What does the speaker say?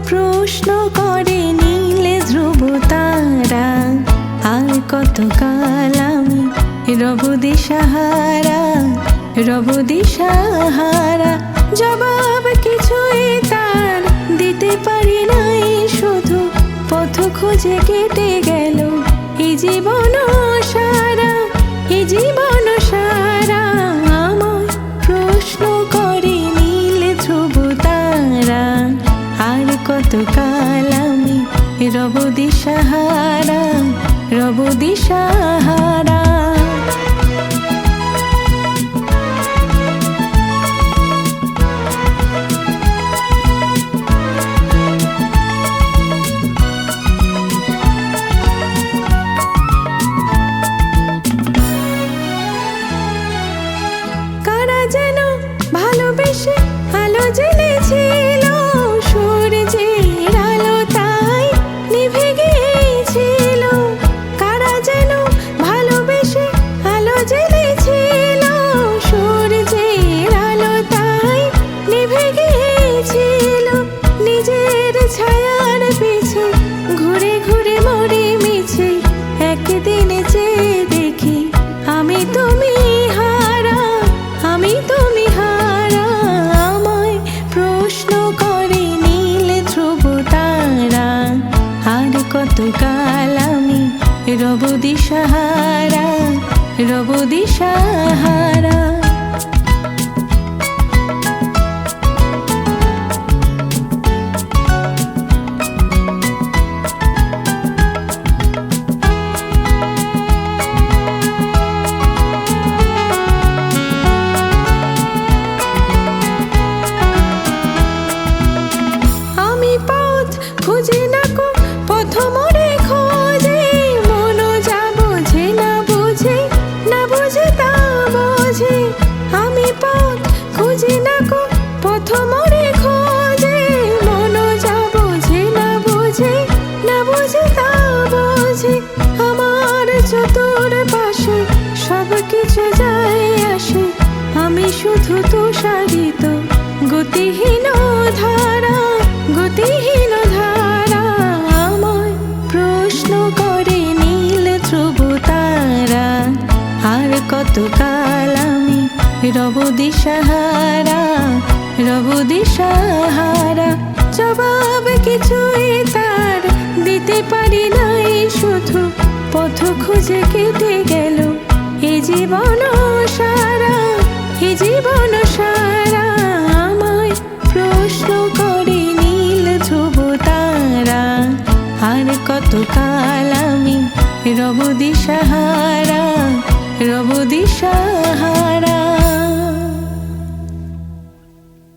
প্রশ্ন করে নীলে ধ্রুব তারা, আর কতকাল আমি রব দিশাহারা, রব দিশাহারা। জবাব কিছুই তার দিতে পারি নাই, শুধু পথ খুঁজে কেটে গেল এই জীবন সারা, এই জীবন সারা। আমায় প্রশ্ন করে নীলে ধ্রুব তারা, আর কতকাল আমি রব দিশাহারা, রব দিশাহারা। কারা যেন ভালোবেসে আলো জ্বেলেছিল, সূর্যের আলো তাই নিভে গিয়েছিল। কারা যেন ভালোবেসে আলো জ্বেলেছিল, সূর্যের আলো তাই নিভে গিয়েছিল। নিজের ছায়ার পিছে ঘুরে ঘুরে মরে মিছে, একদিন চেয়ে দেখি আমি তুমি হারা, আমি তুমি হারা। আমায় প্রশ্ন করে নীলে ধ্রুব তারা, আর কতকাল আমি রব দিশাহারা, রব দিশাহারা। খুঁজে না কো পথ মোরে খোঁজে, মন যা বোঝে না বুঝে, না বুঝে তা বোঝে। আমি পথ খুঁজে না কো পথ মোরে খোঁজে, মন যা বোঝে না বুঝে, না বুঝে তা বোঝে। আমার চতুর পাশে সব কিছু যায় আসে, আমি শুধু তুষারিত গতিহীন ধারা, গতিহীন ধারা। আমায় প্রশ্ন করে নীল ধ্রুব তারা, আর কতকাল আমি রব দিশাহারা, রব দিশাহারা। জবাব কিছুই তার দিতে পারি নাই, শুধু পথ খুঁজে কেটে গেল এই জীবন সারা, এই জীবন সারা। আমায় প্রশ্ন করে নীল ধ্রুব তারা, আর কতকাল আমি রব দিশাহারা, রব দিশাহারা।